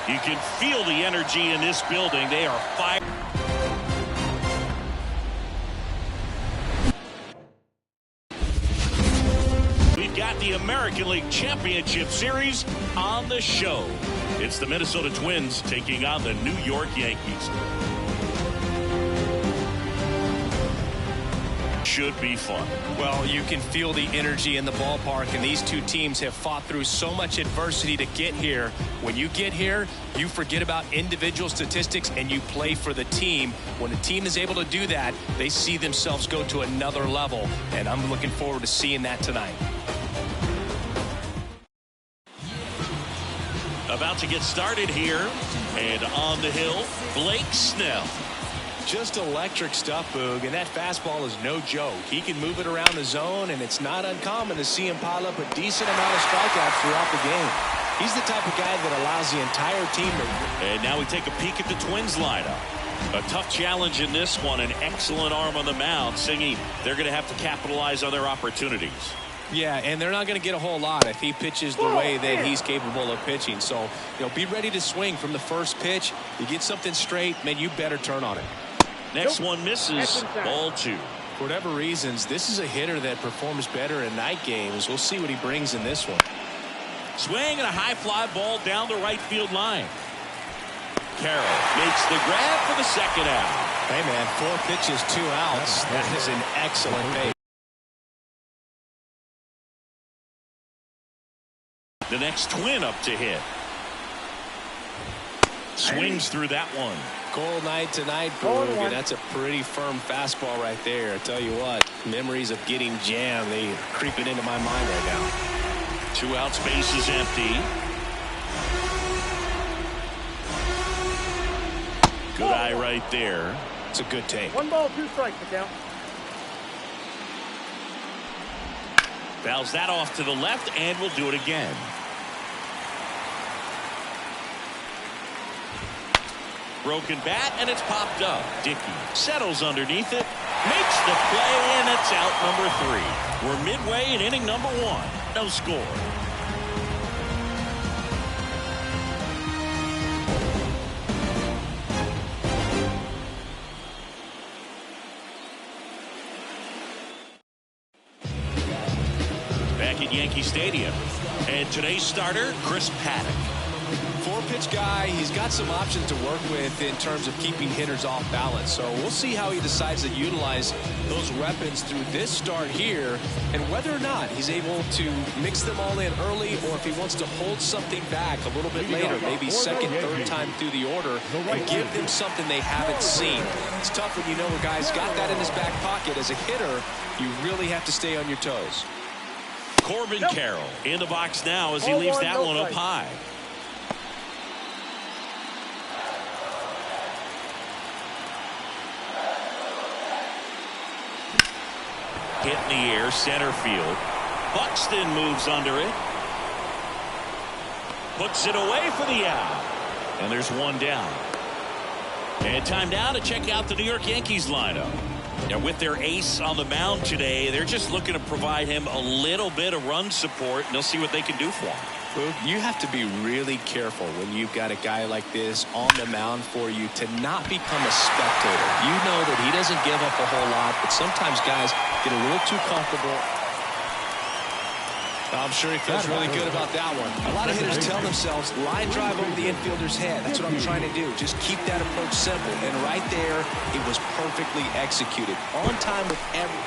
You can feel the energy in this building. They are fired. We've got the American League Championship Series on the show. It's the Minnesota Twins taking on the New York Yankees. Should be fun. Well, you can feel the energy in the ballpark, and these two teams have fought through so much adversity to get here. When you get here, you forget about individual statistics and you play for the team. When a team is able to do that, they see themselves go to another level, and I'm looking forward to seeing that tonight. About to get started here, and on the hill, Blake Snell. Just electric stuff, Boog, and that fastball is no joke. He can move it around the zone, and it's not uncommon to see him pile up a decent amount of strikeouts throughout the game. He's the type of guy that allows the entire team to... And now we take a peek at the Twins lineup. A tough challenge in this one, an excellent arm on the mound. Singy, they're going to have to capitalize on their opportunities. Yeah, and they're not going to get a whole lot if he pitches the way that he's capable of pitching. So, be ready to swing from the first pitch. You get something straight, man, you better turn on it. Next one misses. Ball 2. For whatever reasons, this is a hitter that performs better in night games. We'll see what he brings in this one. Swing and a high fly ball down the right field line. Carroll makes the grab for the second out. Hey, man, 4 pitches, 2 outs. That is an excellent base. The next Twin up to hit. Swings through that one. Cold night tonight, Boog, and that's a pretty firm fastball right there. I tell you what, memories of getting jammed, they are creeping into my mind right now. 2 outs, base is empty. Good eye right there. It's a good take. 1 ball, 2 strikes, McCown. Fouls that off to the left, and we'll do it again. Broken bat, and it's popped up. Dickey settles underneath it, makes the play, and it's out number 3. We're midway in inning number 1. No score. Back at Yankee Stadium, and today's starter, Chris Paddock. 4-pitch guy. He's got some options to work with in terms of keeping hitters off balance. So we'll see how he decides to utilize those weapons through this start here, and whether or not he's able to mix them all in early, or if he wants to hold something back a little bit later, maybe second, third time through the order, and give them something they haven't seen. It's tough when you know a guy's got that in his back pocket. As a hitter, you really have to stay on your toes. Corbin Carroll in the box now as he leaves that one up high. Hit in the air, center field. Buxton moves under it. Puts it away for the out. And there's 1 down. And time now to check out the New York Yankees lineup. Now, with their ace on the mound today, they're just looking to provide him a little bit of run support, and they'll see what they can do for him. You have to be really careful when you've got a guy like this on the mound for you to not become a spectator. You know that he doesn't give up a whole lot, but sometimes guys get a little too comfortable. I'm sure he feels really good about that one. A lot of hitters tell themselves, line drive over the infielder's head. That's what I'm trying to do. Just keep that approach simple. And right there, it was perfectly executed. On time with every...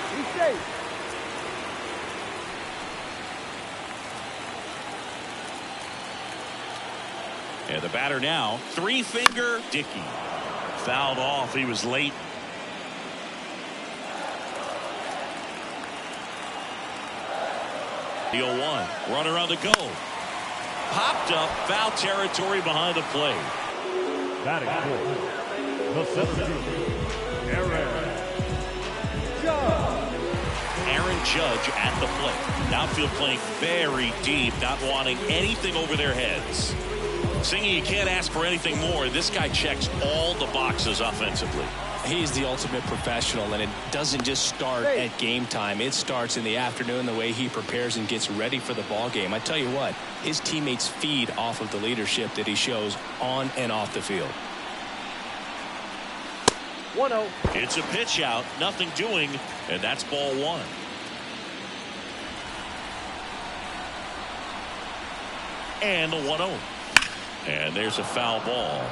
And the batter now, 3-finger Dickey. Fouled off. He was late. The 0-1. Runner on the go. Popped up. Foul territory behind the plate. Batting fourth, the center fielder, Aaron Judge at the plate. Outfield playing very deep, not wanting anything over their heads. Singing, you can't ask for anything more. This guy checks all the boxes offensively. He's the ultimate professional, and it doesn't just start at game time. It starts in the afternoon, the way he prepares and gets ready for the ball game. I tell you what, his teammates feed off of the leadership that he shows on and off the field. 1-0. It's a pitch out, nothing doing, and that's ball one. And the 1-0. And there's a foul ball.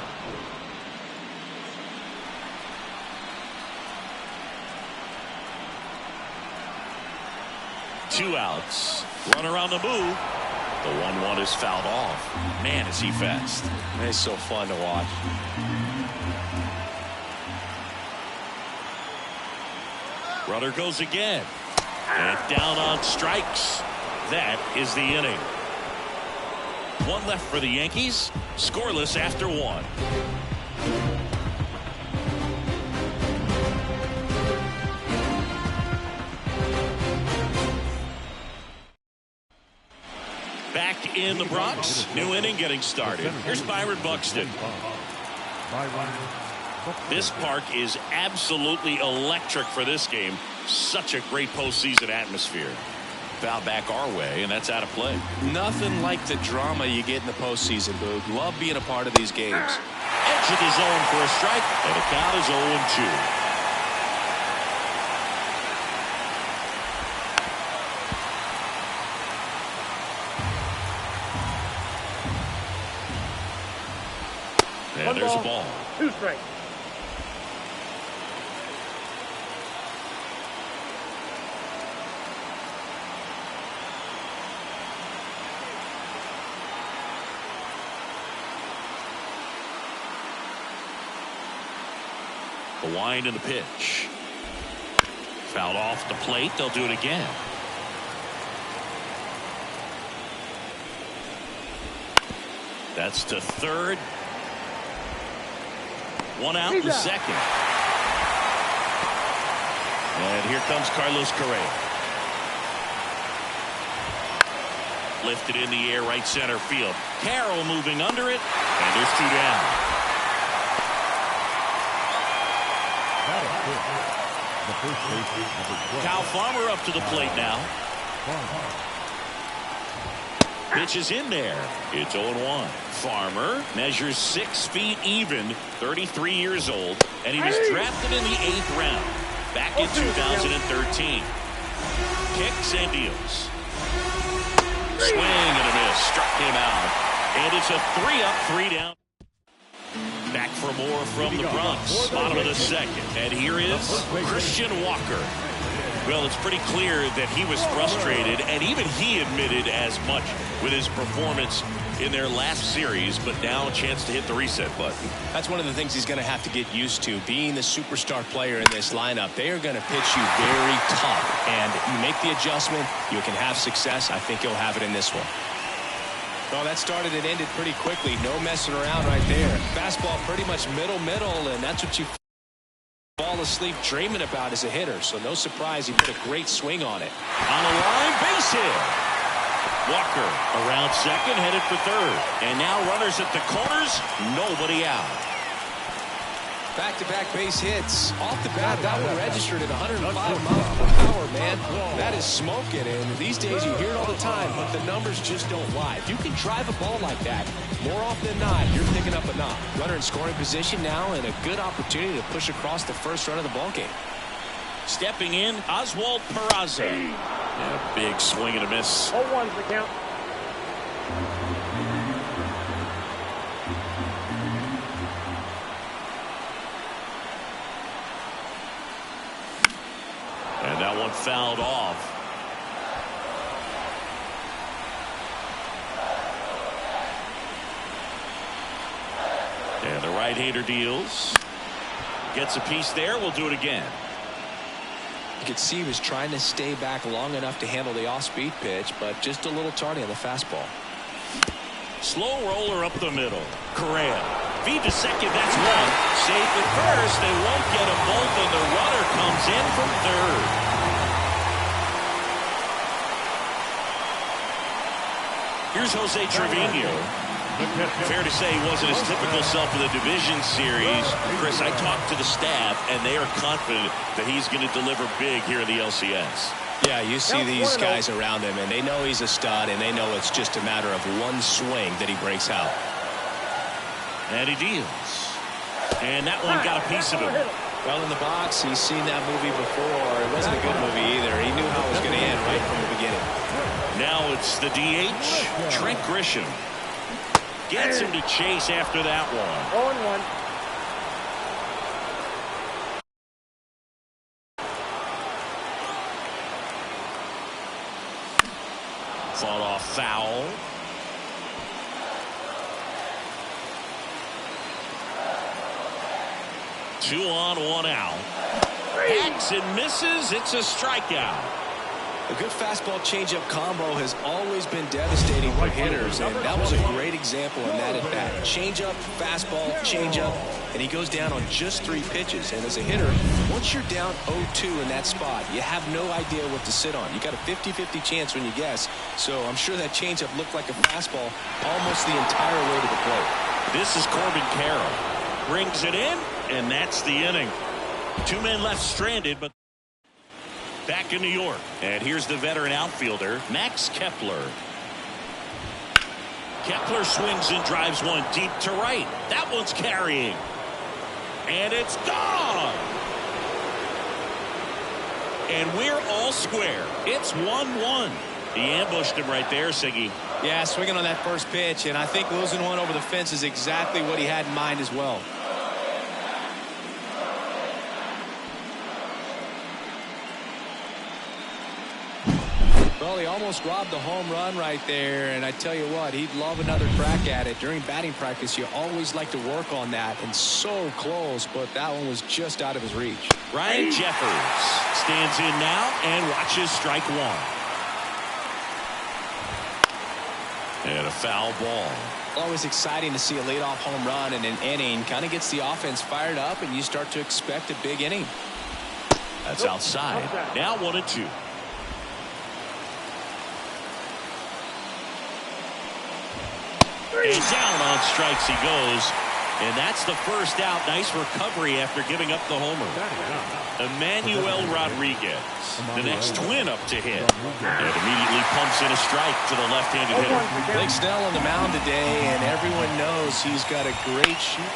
Two outs. Runner on the move. The 1-1 is fouled off. Man, is he fast. It's so fun to watch. Runner goes again. And down on strikes. That is the inning. One left for the Yankees. Scoreless after one. Back in the Bronx. New inning getting started. Here's Byron Buxton. This park is absolutely electric for this game. Such a great postseason atmosphere. Foul back our way, and that's out of play. Nothing like the drama you get in the postseason, Boog. Love being a part of these games. Edge of the zone for a strike, and the count is 0-2. And there's a ball. 2 strikes. The wind and the pitch. Fouled off the plate. They'll do it again. That's to third. One out in the second. And here comes Carlos Correa. Lifted in the air, right center field. Carroll moving under it. And there's 2 down. Kyle Farmer up to the plate now. Pitch is in there. It's 0-1. Farmer measures 6 feet even, 33 years old, and he was drafted in the 8th round back in 2013. Kicks and deals. Swing and a miss. Struck him out. And it's a 3-up, 3-down. Back for more from the Bronx. Bottom of the second. And here is Christian Walker. Well, it's pretty clear that he was frustrated, and even he admitted as much with his performance in their last series, but now a chance to hit the reset button. That's one of the things he's going to have to get used to. Being the superstar player in this lineup, they are going to pitch you very tough, and you make the adjustment, you can have success. I think you'll have it in this one. Well, that started and ended pretty quickly. No messing around right there. Fastball pretty much middle, and that's what you fall asleep dreaming about as a hitter. So no surprise he put a great swing on it. On the line, base hit. Walker around second, headed for third. And now runners at the corners, nobody out. Back-to-back base hits. Off the bat, that one registered at 105 miles per hour, man. That is smoking, and these days you hear it all the time, but the numbers just don't lie. If you can drive a ball like that, more often than not, you're picking up a knock. Runner in scoring position now, and a good opportunity to push across the first run of the ball game. Stepping in, Oswald Peraza. And a big swing and a miss. 0-1's the count. And that one fouled off. And the right-hander deals. Gets a piece there. We'll do it again. You could see he was trying to stay back long enough to handle the off-speed pitch, but just a little tardy on the fastball. Slow roller up the middle. Correa. Feed to second. That's one. Safe at first. They won't get them both, and the runner comes in from third. Here's Jose Trevino. Fair to say he wasn't his typical self in the division series. Chris, I talked to the staff, and they are confident that he's going to deliver big here in the LCS. Yeah, you see these guys around him, and they know he's a stud, and they know it's just a matter of one swing that he breaks out. And he deals. And that one got a piece of him. Well, in the box, he's seen that movie before. It wasn't a good movie either. He knew how it was going to end right from the beginning. Now it's the DH, Trent Grisham. Gets him to chase after that one. 0-1. Fought off foul. Two on, one out. Hacks and misses. It's a strikeout. A good fastball changeup combo has always been devastating for hitters, and that was a great example of that at bat. Changeup, fastball, changeup, and he goes down on just 3 pitches. And as a hitter, once you're down 0-2 in that spot, you have no idea what to sit on. You got a 50-50 chance when you guess. So I'm sure that changeup looked like a fastball almost the entire way to the plate. This is Corbin Carroll. Brings it in, and that's the inning. 2 men left stranded, but back in New York. And here's the veteran outfielder, Max Kepler. Kepler swings and drives one deep to right. That one's carrying. And it's gone. And we're all square. It's 1-1. He ambushed him right there, Siggy. Yeah, swinging on that first pitch, and I think losing one over the fence is exactly what he had in mind as well. Well, he almost robbed the home run right there, and I tell you what, he'd love another crack at it. During batting practice, you always like to work on that, and so close, but that one was just out of his reach. Ryan Jeffers stands in now and watches strike one. And a foul ball. Always exciting to see a leadoff home run in an inning. Kind of gets the offense fired up, and you start to expect a big inning. That's outside. Now 1-2. And down on strikes he goes. And that's the first out. Nice recovery after giving up the homer. Emmanuel Rodriguez, the next twin up to hit. And immediately pumps in a strike to the left-handed hitter. Blake Snell on the mound today, and everyone knows he's got a great shoot.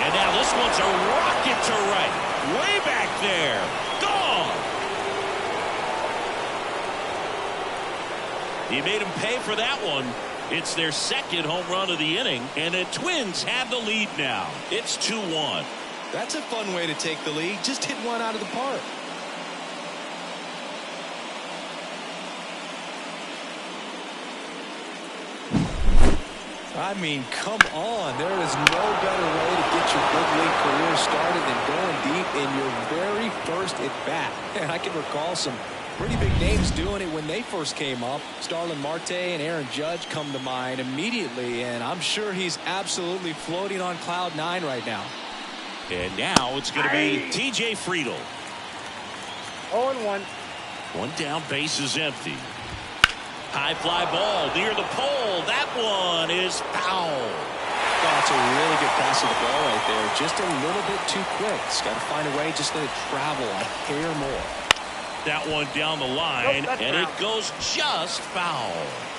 And now this one's a rocket to right. Way back there. Gone. He made him pay for that one. It's their second home run of the inning, and the Twins have the lead now. It's 2-1. That's a fun way to take the lead. Just hit one out of the park. I mean, come on. There is no better way to get your big league career started than going deep in your very first at-bat. And I can recall some pretty big names doing it when they first came up. Starlin Marte and Aaron Judge come to mind immediately, and I'm sure he's absolutely floating on cloud 9 right now. And now it's going to be TJ Friedl. 0-1. One down, base is empty. High fly ball near the pole. That one is foul. That's a really good pass of the ball right there. Just a little bit too quick. It's got to find a way just to travel a hair more. That one down the line, and it goes just foul.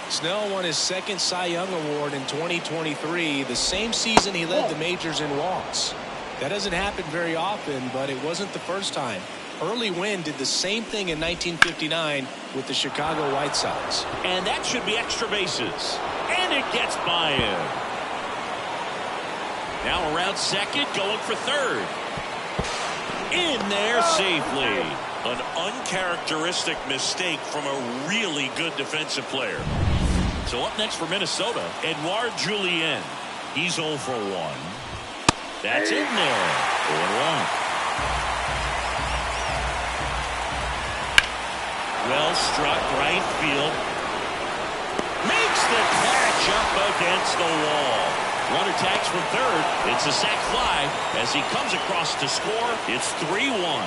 Snell won his second Cy Young Award in 2023, the same season he led the majors in walks. That doesn't happen very often, but it wasn't the first time. Early Wynn did the same thing in 1959 with the Chicago White Sox. And that should be extra bases. And it gets by him. Now around second, going for third. In there safely. An uncharacteristic mistake from a really good defensive player. So up next for Minnesota, Edouard Julien. He's 0 for 1. That's in there. 0-1. Well struck right field. Makes the catch up against the wall. Runner tags from third. It's a sac fly as he comes across to score. It's 3-1.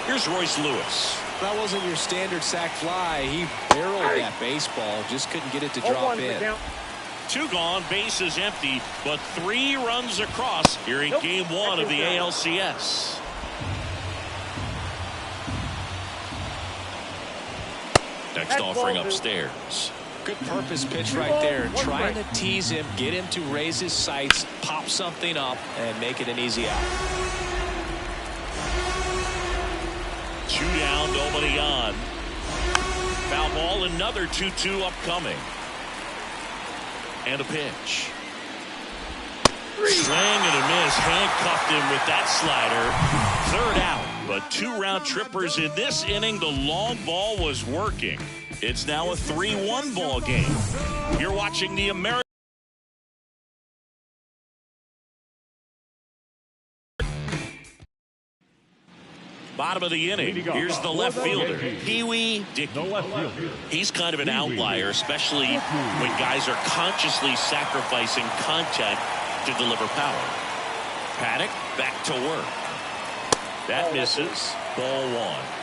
Here's Royce Lewis. That wasn't your standard sac fly. He barreled that baseball. Just couldn't get it to drop in. 2 gone, bases empty, but 3 runs across here in Game 1 of the ALCS. Next offering upstairs. Good purpose pitch right there. Trying to tease him, get him to raise his sights, pop something up, and make it an easy out. 2 down, nobody on. Foul ball, another 2-2 upcoming. And a pitch. Swing and a miss. Handcuffed him with that slider. 3rd out. But 2 round trippers in this inning. The long ball was working. It's now a 3-1 ball game. You're watching the American. Bottom of the inning. Here's the left fielder, Pee-wee Dickey. He's kind of an outlier, especially when guys are consciously sacrificing contact to deliver power. Paddock back to work. That misses. Ball 1.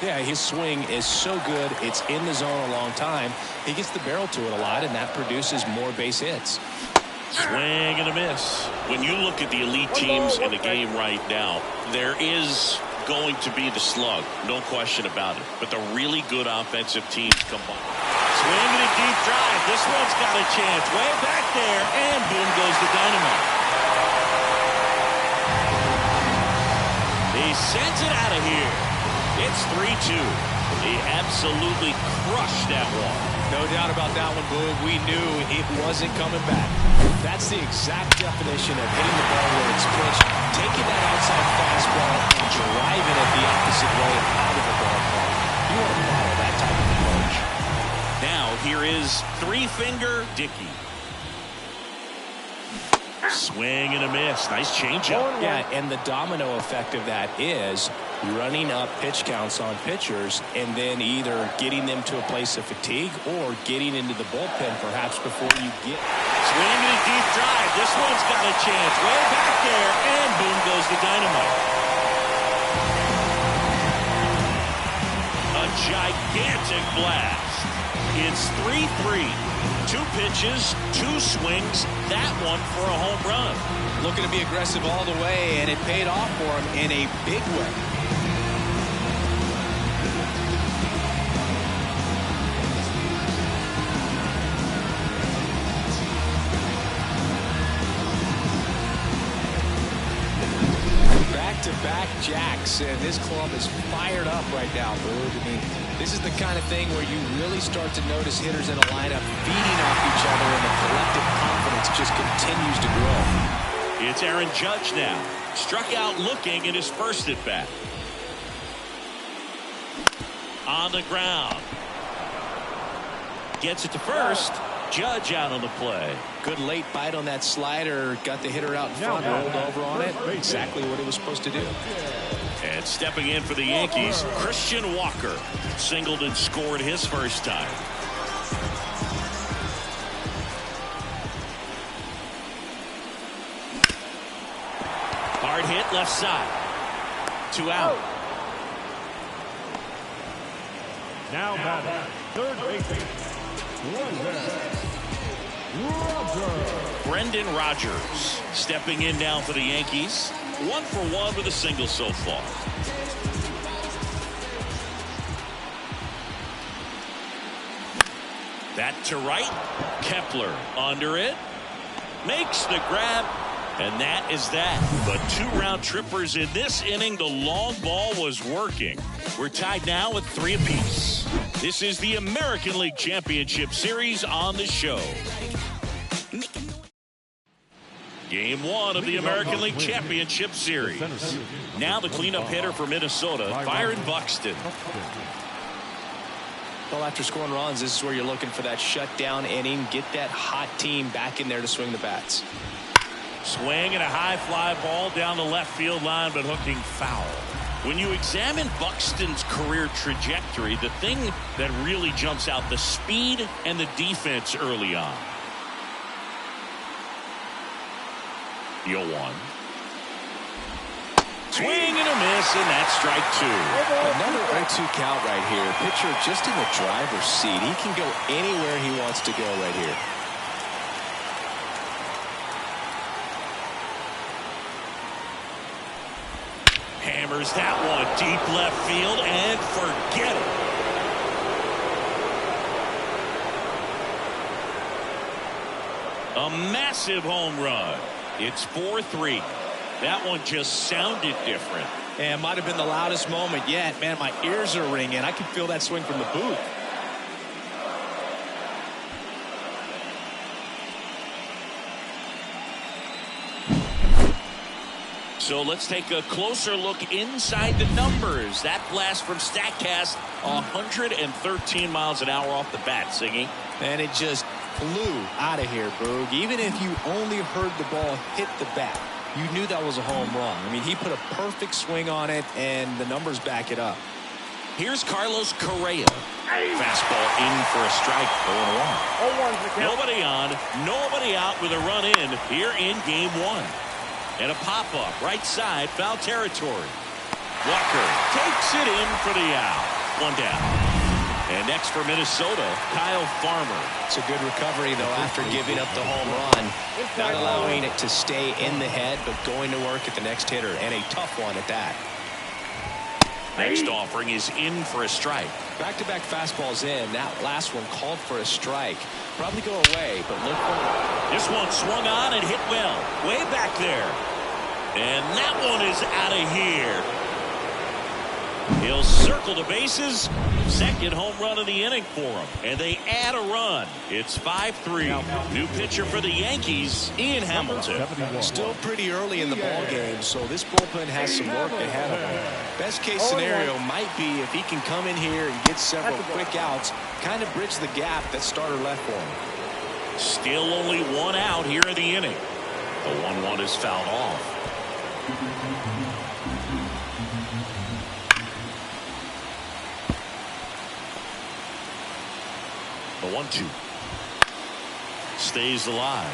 Yeah, his swing is so good. It's in the zone a long time. He gets the barrel to it a lot, and that produces more base hits. Swing and a miss. When you look at the elite teams in the game right now, there is going to be the slug, no question about it. But the really good offensive teams combine. Swing and a deep drive. This one's got a chance. Way back there, and boom goes the dynamite. He sends it out of here. It's 3-2. He absolutely crushed that one. No doubt about that one, Boog. We knew it wasn't coming back. That's the exact definition of hitting the ball where it's pitched, taking that outside fastball and driving it the opposite way out of the ballpark. You want to model that type of approach. Now here is 3-finger Dickey. Swing and a miss. Nice changeup. Yeah, and the domino effect of that is running up pitch counts on pitchers and then either getting them to a place of fatigue or getting into the bullpen perhaps before you get. Swing and a deep drive. This one's got a chance. Way back there, and boom goes the dynamite. A gigantic blast. It's 3-3. 2 pitches, 2 swings, that one for a home run. Looking to be aggressive all the way, and it paid off for him in a big way. Back-to-back jacks, and this club is fired up right now, Boog. I mean, this is the kind of thing where you really start to notice hitters in a lineup feeding off each other, and the collective confidence just continues to grow. It's Aaron Judge now. Struck out looking in his first at bat. On the ground. Gets it to first. Judge out on the play. Good late bite on that slider. Got the hitter out in front, rolled over on it. Exactly what it was supposed to do. And stepping in for the Yankees, Christian Walker. Singled and scored his first time. Hard hit left side. 2 out. Now batting, third baseman, Brendan Rodgers stepping in now for the Yankees. 1 for 1 with a single so far. That to right. Kepler under it. Makes the grab. And that is that. But 2 round trippers in this inning. The long ball was working. We're tied now with 3 apiece. This is the American League Championship Series on the show. Game 1 of the American League Championship Series. Now the cleanup hitter for Minnesota, Byron Buxton. Well, after scoring runs, this is where you're looking for that shutdown inning. Get that hot team back in there to swing the bats. Swing and a high fly ball down the left field line, but hooking foul. When you examine Buxton's career trajectory, the thing that really jumps out, the speed and the defense early on. 0-1. Swing and a miss, and that's strike 2. Another 0-2 count right here. Pitcher just in the driver's seat. He can go anywhere he wants to go right here. hammers that one deep left field and forget it. A massive home run. It's 4-3. That one just sounded different. And might have been the loudest moment yet. Man, my ears are ringing. I can feel that swing from the booth. So let's take a closer look inside the numbers. That blast from StatCast, 113 miles an hour off the bat, Singy. And it just flew out of here, Boog. Even if you only heard the ball hit the bat, you knew that was a home run. I mean, he put a perfect swing on it, and the numbers back it up. Here's Carlos Correa. Fastball in for a strike, 0-1. Nobody on, nobody out with a run in here in game one. And a pop-up right side, foul territory. Walker takes it in for the out. One down. And next for Minnesota, Kyle Farmer. It's a good recovery, though, after giving up the home run. Not allowing it to stay in the head, but going to work at the next hitter, and a tough one at that. Next offering is in for a strike. Back-to-back fastballs in. That last one called for a strike. Probably go away, but look for it. This one swung on and hit well. Way back there. And that one is out of here. He'll circle the bases. Second home run of the inning for him. And they add a run. It's 5-3. New pitcher for the Yankees, Ian Hamilton. Still pretty early in the ball game, so this bullpen has some work ahead of him. Best case scenario might be if he can come in here and get several quick outs, kind of bridge the gap that starter left for him. Still only one out here in the inning. The 1-1 is fouled off. The 1-2 stays alive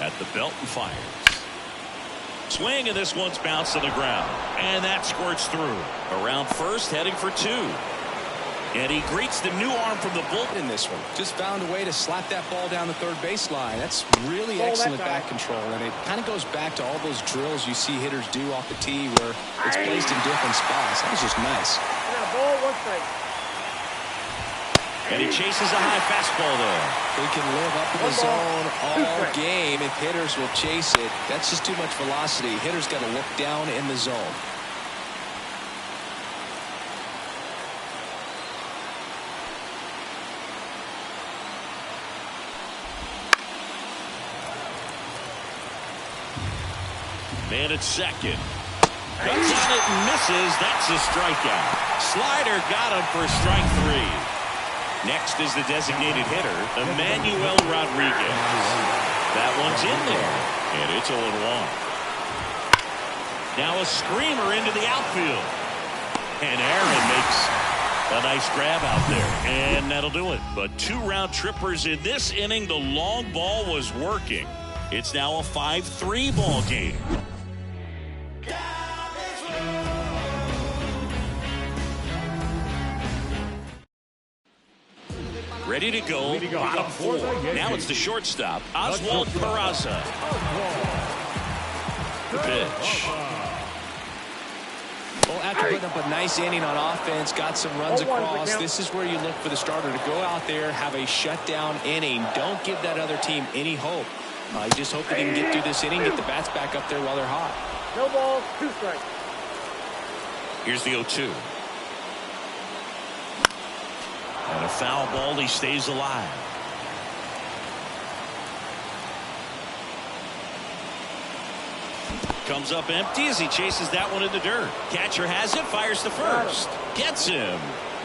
at the belt and fires. Swing, and this one's bounced on the ground, and that squirts through. Around first, heading for two. And he greets the new arm from the bullpen in this one. Just found a way to slap that ball down the third baseline. That's really excellent back control, and it kind of goes back to all those drills you see hitters do off the tee where it's placed in different spots. That was just nice. And he chases a high fastball there. He can live up in the zone all game if hitters will chase it. That's just too much velocity. Hitters got to look down in the zone. Man at second. Cuts on it and misses. That's a strikeout. Slider got him for strike three. Next is the designated hitter, Emmanuel Rodriguez. That one's in there, and it's 0-1. Now a screamer into the outfield. And Aaron makes a nice grab out there, and that'll do it. But 2 round trippers in this inning. The long ball was working. It's now a 5-3 ball game. Ready to go, bottom 4. Now it's the shortstop, Oswald Peraza. The pitch. Well, after putting up a nice inning on offense, got some runs across, this is where you look for the starter to go out there, have a shutdown inning. Don't give that other team any hope. You just hope that he can get through this inning, get the bats back up there while they're hot. No balls, 2 strikes. Here's the 0-2. And a foul ball, he stays alive. Comes up empty as he chases that one in the dirt. Catcher has it, fires to first. Gets him.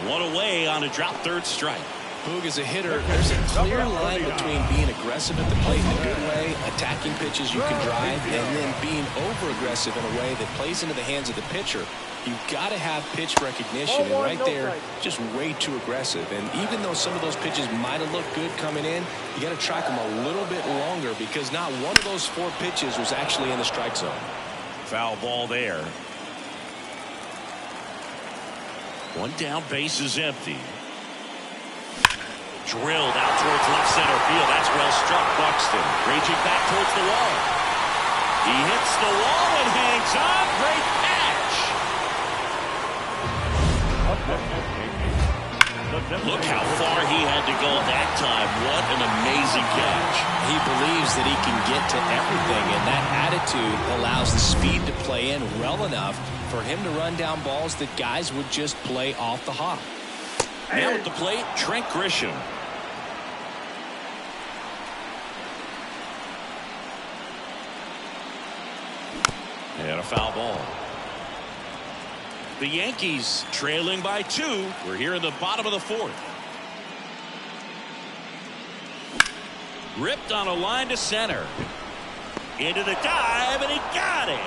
One away on a drop third strike. Boog is a hitter. There's a clear line between being aggressive at the plate in a good way, attacking pitches you can drive, and then being over-aggressive in a way that plays into the hands of the pitcher. You've got to have pitch recognition, and right there, just way too aggressive. And even though some of those pitches might have looked good coming in, you got to track them a little bit longer because not one of those 4 pitches was actually in the strike zone. Foul ball there. One down, base is empty. Drilled out towards left center field. That's well struck. Buxton raging back towards the wall. He hits the wall and hangs on. Great catch. Look how far he had to go that time. What an amazing catch. He believes that he can get to everything, and that attitude allows the speed to play in well enough for him to run down balls that guys would just play off the hop. Now at the plate, Trent Grisham. And a foul ball. The Yankees trailing by 2. We're here in the bottom of the 4th. Ripped on a line to center. Into the dive, and he got it.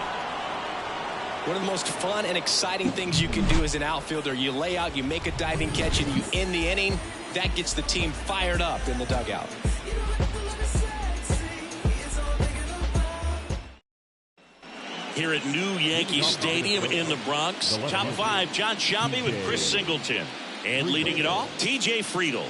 One of the most fun and exciting things you can do as an outfielder, you lay out, you make a diving catch, and you end the inning. That gets the team fired up in the dugout. Here at New Yankee Stadium in the Bronx, top 5, John Shelby with Chris Singleton. And leading it off, TJ Friedl.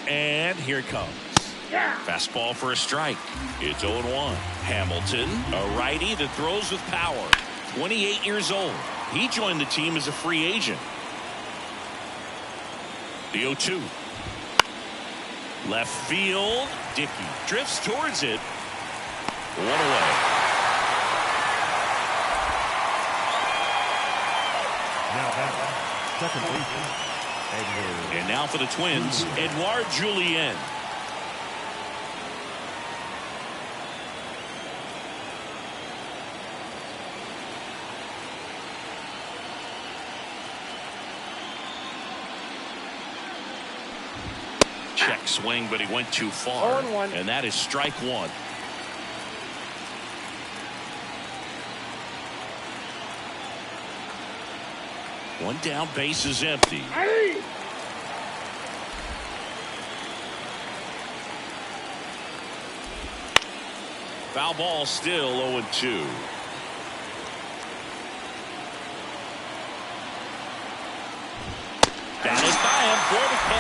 And here it comes. Fastball for a strike. It's 0-1. Hamilton, a righty that throws with power. 28 years old. He joined the team as a free agent. The 0-2. Left field. Dickey drifts towards it. One away. Now back, second baseman. And now for the Twins, Edouard Julien. Check swing, but he went too far. 0-1. And that is strike 1. One down, base is empty. Hey! Foul ball, still 0-2. Got it by him for the K.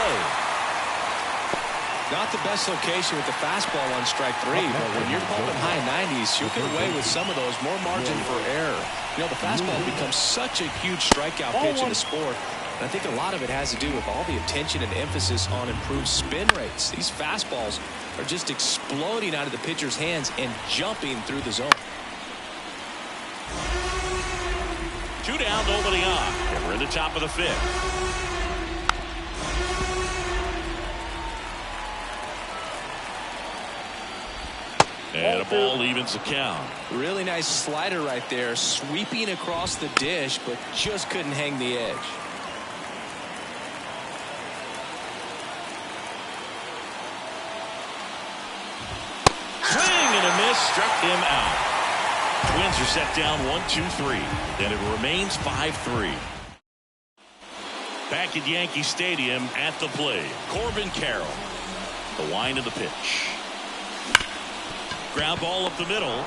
Not the best location with the fastball on strike 3, but when you're pumping high 90s, you'll get away with some of those. More margin for error. You know, the fastball becomes such a huge strikeout pitch in the sport. And I think a lot of it has to do with all the attention and emphasis on improved spin rates. These fastballs are just exploding out of the pitcher's hands and jumping through the zone. 2 down, nobody on. And we're in the top of the 5th. And a ball evens the count. Really nice slider right there, sweeping across the dish, but just couldn't hang the edge. Swing and a miss, struck him out. Twins are set down 1-2-3. Then it remains 5-3. Back at Yankee Stadium at the plate, Corbin Carroll. The wind of the pitch. Ground ball up the middle.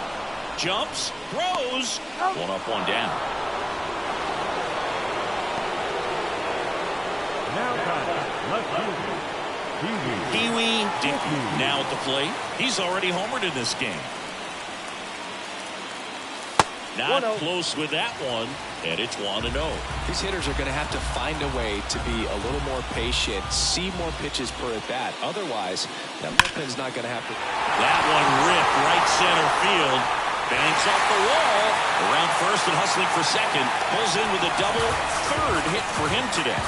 Jumps, throws. One up, one down. Now batting, left fielder, Pee-wee Dickey now at the plate. He's already homered in this game. Not close with that one, and it's 1-0. These hitters are going to have to find a way to be a little more patient, see more pitches per at bat. Otherwise, that bullpen's not going to have to. That one ripped right center field. Banks off the wall. Around first and hustling for second. Pulls in with a double. Third hit for him today.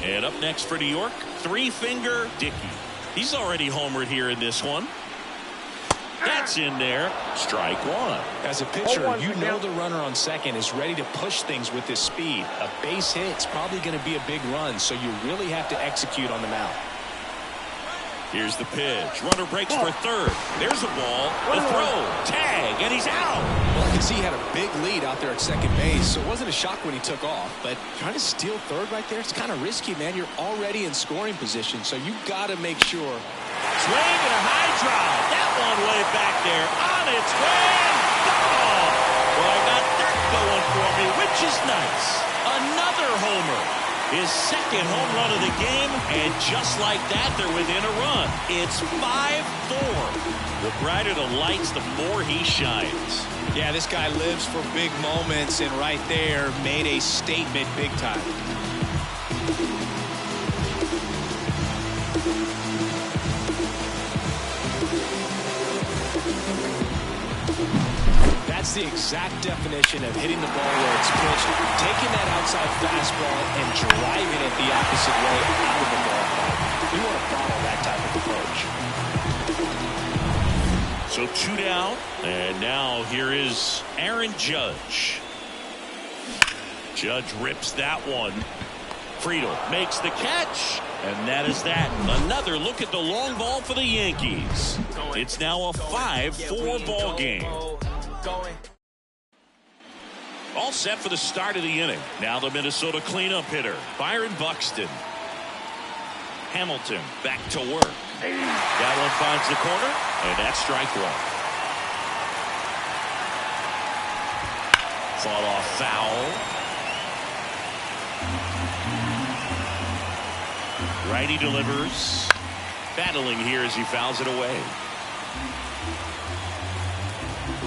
And up next for New York, three-finger Dickey. He's already homered here in this one. Got That's in there. Strike one. As a pitcher, you know the runner on second is ready to push things with his speed. A base hit's probably going to be a big run, so you really have to execute on the mound. Here's the pitch. Runner breaks for third. There's a ball. The throw. Tag. And he's out. Well, I can see he had a big lead out there at second base, so it wasn't a shock when he took off. But trying to steal third right there, it's kind of risky, man. You're already in scoring position, so you've got to make sure. Swing and a high drive. That one way back there. On its way. Gone. Well, I got that going for me, which is nice. Another homer. His second home run of the game, and just like that, they're within a run. It's 5-4. The brighter the lights, the more he shines. Yeah, this guy lives for big moments, and right there made a statement big time. That's the exact definition of hitting the ball where it's pitched, taking that outside fastball and driving it the opposite way out of the ballpark. You want to follow that type of approach. So 2 down, and now here is Aaron Judge. Judge rips that one. Friedel makes the catch, and that is that. Another look at the long ball for the Yankees. It's now a 5-4 ball game. All set for the start of the inning. Now the Minnesota cleanup hitter, Byron Buxton. Hamilton back to work. That one finds the corner, and that's strike one. Fall off foul. Righty delivers. Battling here as he fouls it away.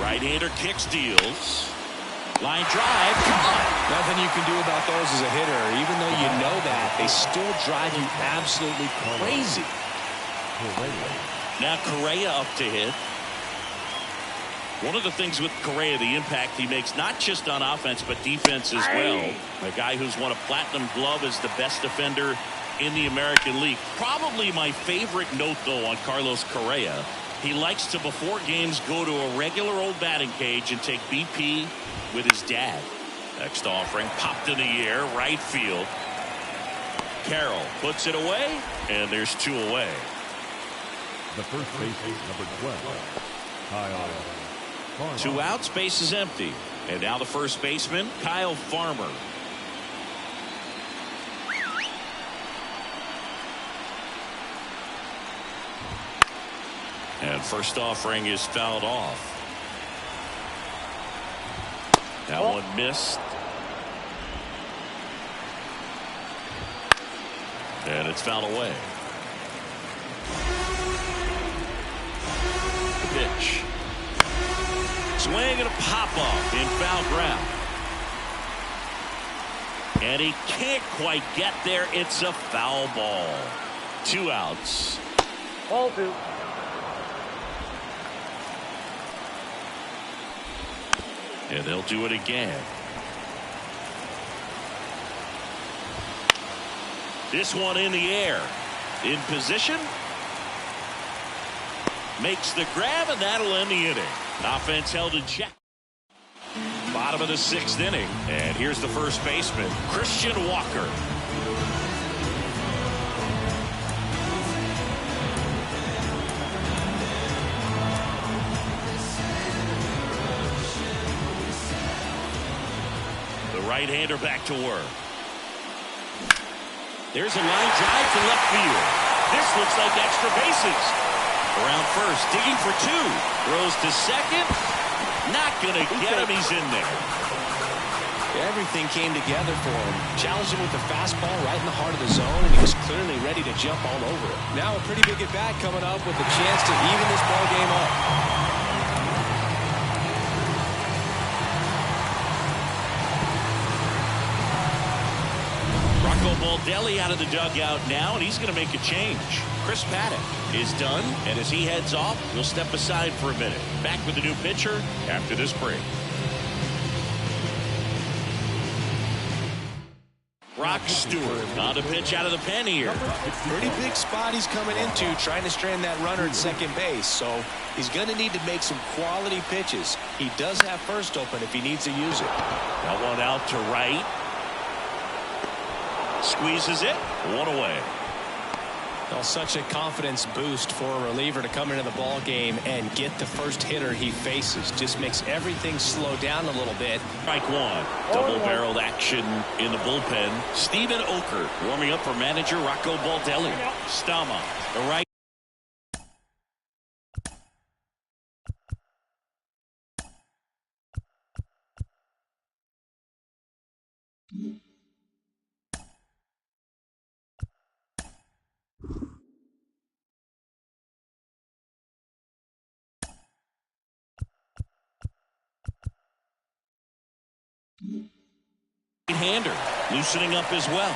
Right-hander kicks, deals. Line drive, caught. Nothing you can do about those as a hitter. Even though you know that, they still drive you absolutely crazy. Now Correa up to hit. One of the things with Correa, the impact he makes, not just on offense, but defense as well. A guy who's won a platinum glove as the best defender in the American League. Probably my favorite note, though, on Carlos Correa. He likes to, before games, go to a regular old batting cage and take BP with his dad. Next offering popped in the air, right field. Carroll puts it away, and there's 2 away. The first baseman, number 12, Kyle Farmer. 2 outs, base is empty. And now the first baseman, Kyle Farmer. And first offering is fouled off. That one missed. And it's fouled away. The pitch. Swing and a pop-off in foul ground. And he can't quite get there. It's a foul ball. 2 outs. Ball 2. And they'll do it again. This one in the air. In position. Makes the grab, and that'll end the inning. Offense held in check. Bottom of the 6th inning. And here's the first baseman, Christian Walker. Right-hander back to work. There's a line drive to left field. This looks like extra bases. Around first, digging for 2. Throws to second. Not going to get him. He's in there. Everything came together for him. Challenged him with the fastball right in the heart of the zone, and he was clearly ready to jump all over it. Now a pretty big at-bat coming up with a chance to even this ball game up. Baldelli out of the dugout now, and he's going to make a change. Chris Paddock is done, and as he heads off, we'll step aside for a minute. Back with the new pitcher after this break. Brock Stewart on the pitch out of the pen here. Pretty big spot he's coming into, trying to strand that runner at second base. So he's going to need to make some quality pitches. He does have first open if he needs to use it. That one out to right. Squeezes it. One away. Well, such a confidence boost for a reliever to come into the ball game and get the first hitter he faces. Just makes everything slow down a little bit. Strike one. Double-barreled action in the bullpen. Steven Oker warming up for manager Rocco Baldelli. Stama, the right. Hander loosening up as well.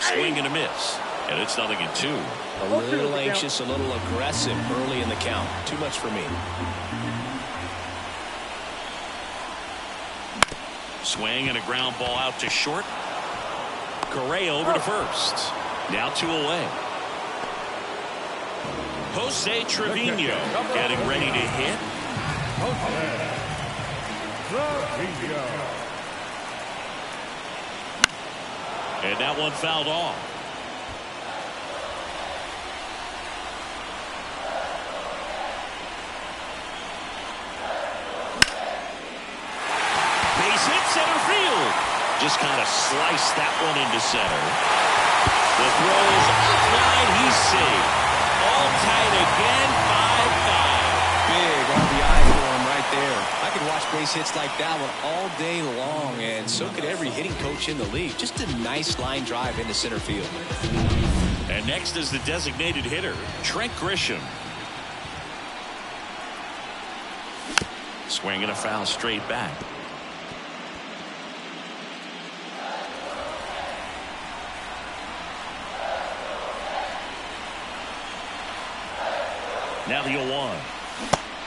Swing and a miss, and it's 0-2. A little anxious, a little aggressive early in the count. Too much for me. Swing and a ground ball out to short. Correa over to first. Now 2 away. Jose Trevino getting ready to hit. And that one fouled off. Base hit center field. Just kind of sliced that one into center. The throws offline. He's safe. All tied again, 5-5. Big RBI for him right there. I could watch base hits like that one all day long, and so could every hitting coach in the league. Just a nice line drive into center field. And next is the designated hitter, Trent Grisham. Swinging a foul straight back. Now the 0-1.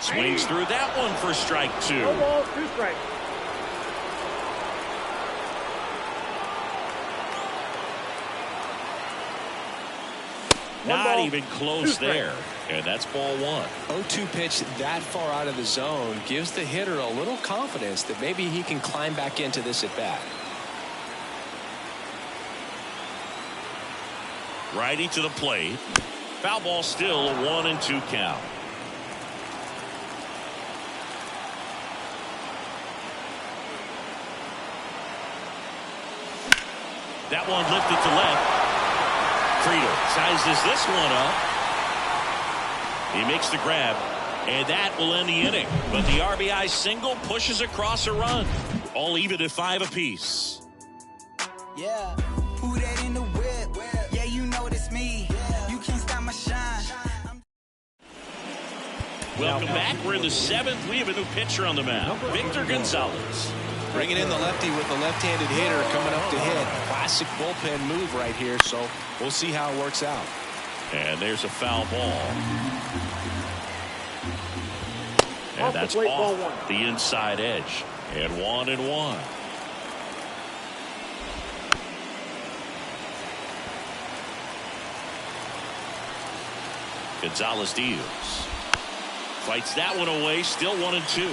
Swings through that one for strike 2. 2 strikes. Not even close there. And that's ball 1. 0-2 pitch that far out of the zone gives the hitter a little confidence that maybe he can climb back into this at bat. Righty to the plate. Foul ball still, a 1-2 count. That one lifted to left. Friedel sizes this one up. He makes the grab, and that will end the inning. But the RBI single pushes across a run. All even at 5 apiece. Yeah, who that in the whip? Yeah, you know it's me. You can't stop my shine. Welcome back. We're in the 7th. We have a new pitcher on the mound, Victor Gonzalez. Bringing in the lefty with the left-handed hitter coming up to hit. Classic bullpen move right here, so we'll see how it works out. And there's a foul ball. And that's off the inside edge. And 1-1. Gonzalez deals. Fights that one away. Still 1-2.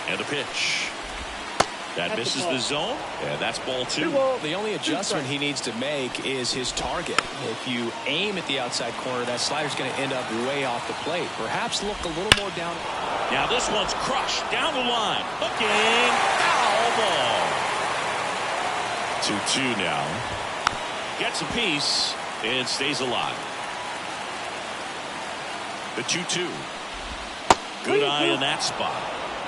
And a pitch. That misses the zone. And that's ball 2. The only adjustment he needs to make is his target. If you aim at the outside corner, that slider's going to end up way off the plate. Perhaps look a little more down. Now this one's crushed down the line. Hooking. Foul ball. 2-2 now. Gets a piece and stays alive. The 2-2. Good eye in that spot.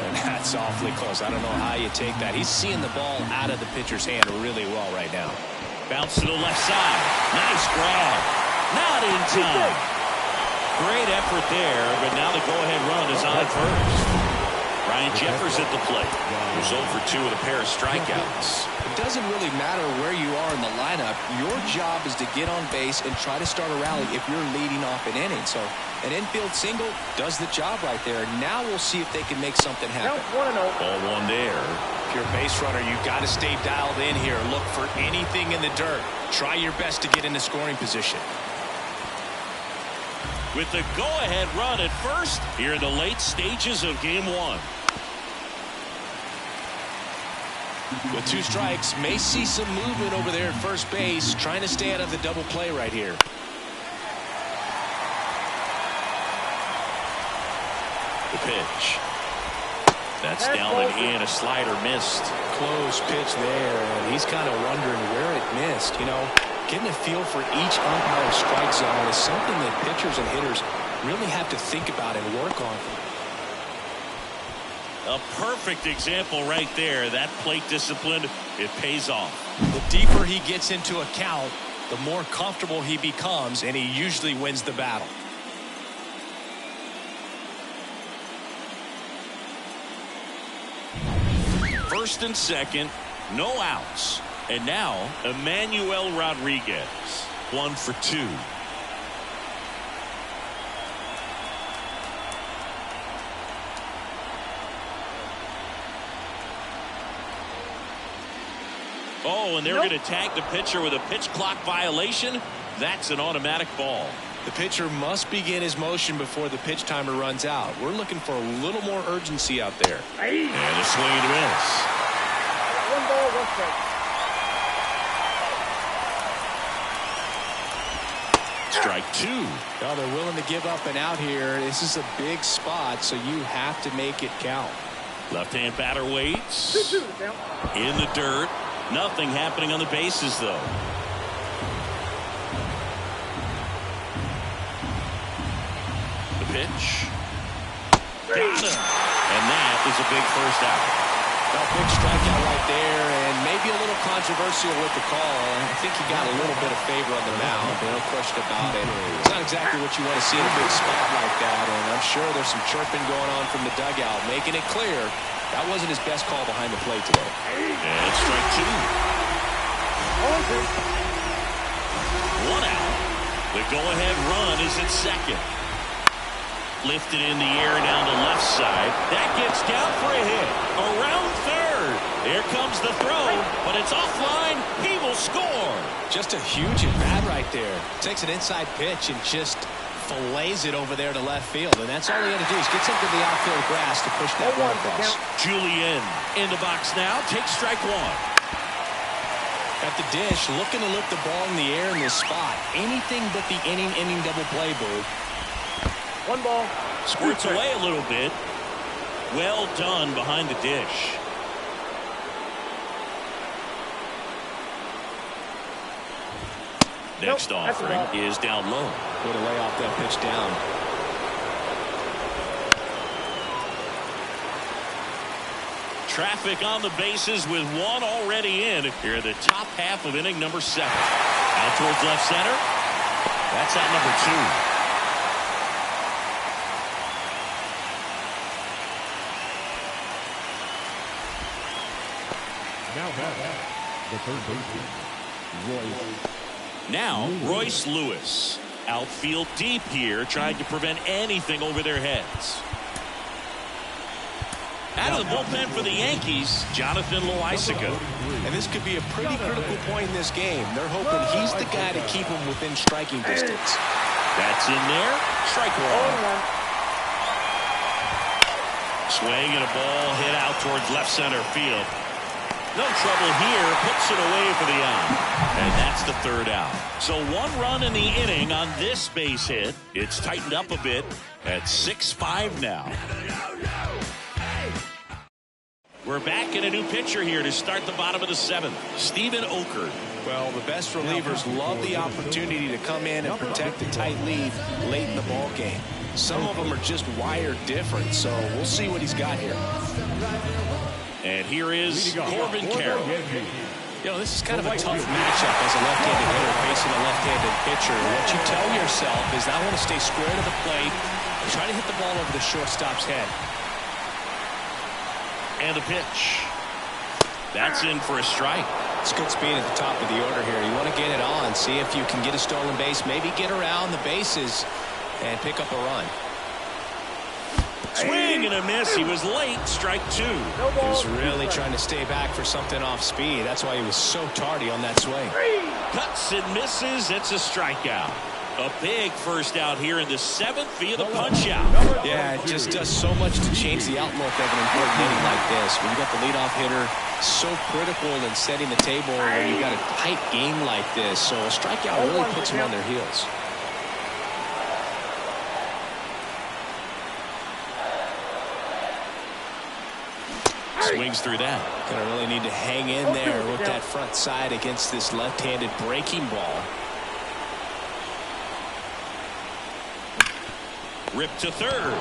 And that's awfully close. I don't know how you take that. He's seeing the ball out of the pitcher's hand really well right now. Bounce to the left side. Nice grab. Not in time. Great effort there, but now the go-ahead run is on first. Ryan Jeffers at the plate. Who's 0 for 2 with a pair of strikeouts. It doesn't really matter where you are in the lineup. Your job is to get on base and try to start a rally if you're leading off an inning. So an infield single does the job right there. Now we'll see if they can make something happen. Ball one there. If you're a base runner, you've got to stay dialed in here. Look for anything in the dirt. Try your best to get into scoring position. With the go-ahead run at first here in the late stages of game one. With 2 strikes, may see some movement over there at first base, trying to stay out of the double play right here. The pitch. That's down and in. A slider missed. Close pitch there, and he's kind of wondering where it missed. You know, getting a feel for each umpire's strike zone is something that pitchers and hitters really have to think about and work on. A perfect example right there. That plate discipline, it pays off. The deeper he gets into a count, the more comfortable he becomes, and he usually wins the battle. First and second, no outs. And now, Emmanuel Rodriguez, 1 for 2. Oh, and they're going to tag the pitcher with a pitch clock violation. That's an automatic ball. The pitcher must begin his motion before the pitch timer runs out. We're looking for a little more urgency out there. And a swing and a miss. 1 ball, 1 strike. Strike 2. Well, they're willing to give up and out here. This is a big spot, so you have to make it count. Left-hand batter waits. 2-2 now. In the dirt. Nothing happening on the bases, though. The pitch. Got him. And that is a big first out. Well, big strikeout right there, and maybe a little controversial with the call. I think he got a little bit of favor on the mound, no question about it. It's not exactly what you want to see in a big spot like that, and I'm sure there's some chirping going on from the dugout, making it clear that wasn't his best call behind the plate today. And it's strike 2. 1 out. The go-ahead run is at second. Lifted in the air down the left side. That gets down for a hit. Around third. Here comes the throw, but it's offline. He will score. Just a huge at-bat right there. Takes an inside pitch and just fillets it over there to left field. And that's all he had to do is get something to the outfield grass to push that one across. Julian in the box now. Takes strike 1. At the dish, looking to lift the ball in the air in this spot. Anything but the inning double play, Boo. 1 ball. Squirts away a little bit. Well done behind the dish. Next offering is down low. Way to lay off that pitch down. Traffic on the bases with 1 already in here in the top half of inning number 7. Out towards left center. That's out number 2. Now back, the third baseman, Royce. Now, Royce Lewis. Outfield deep here, trying to prevent anything over their heads. Out of the bullpen for the Yankees, Jonathan Loaisiga. And this could be a pretty critical point in this game. They're hoping he's the guy to keep them within striking distance. That's in there. Strike 1. Swing and a ball hit out towards left center field. No trouble here. Puts it away for the out. And that's the third out. So 1 run in the inning on this base hit. It's tightened up a bit at 6-5 now. We're back in a new pitcher here to start the bottom of the 7th. Steven Okert. Well, the best relievers love the opportunity to come in and protect a tight lead late in the ball game. Some of them are just wired different, so we'll see what he's got here. And here is Corbin Carroll. You know, this is kind of a tough matchup as a left-handed hitter facing a left-handed pitcher. What you tell yourself is I want to stay square to the plate and try to hit the ball over the shortstop's head. And the pitch. That's in for a strike. It's good speed at the top of the order here. You want to get it on, see if you can get a stolen base, maybe get around the bases and pick up a run. Swing and a miss. He was late. Strike two. He was really trying to stay back for something off speed. That's why he was so tardy on that swing. Cuts and misses. It's a strikeout. A big first out here in the seventh via the punch out. Yeah, it just does so much to change the outlook of an important inning like this. When you got the leadoff hitter so critical in setting the table when you got a tight game like this. So a strikeout really puts them on their heels. Swings through that. Gonna really need to hang in there with that front side against this left-handed breaking ball. Ripped to third.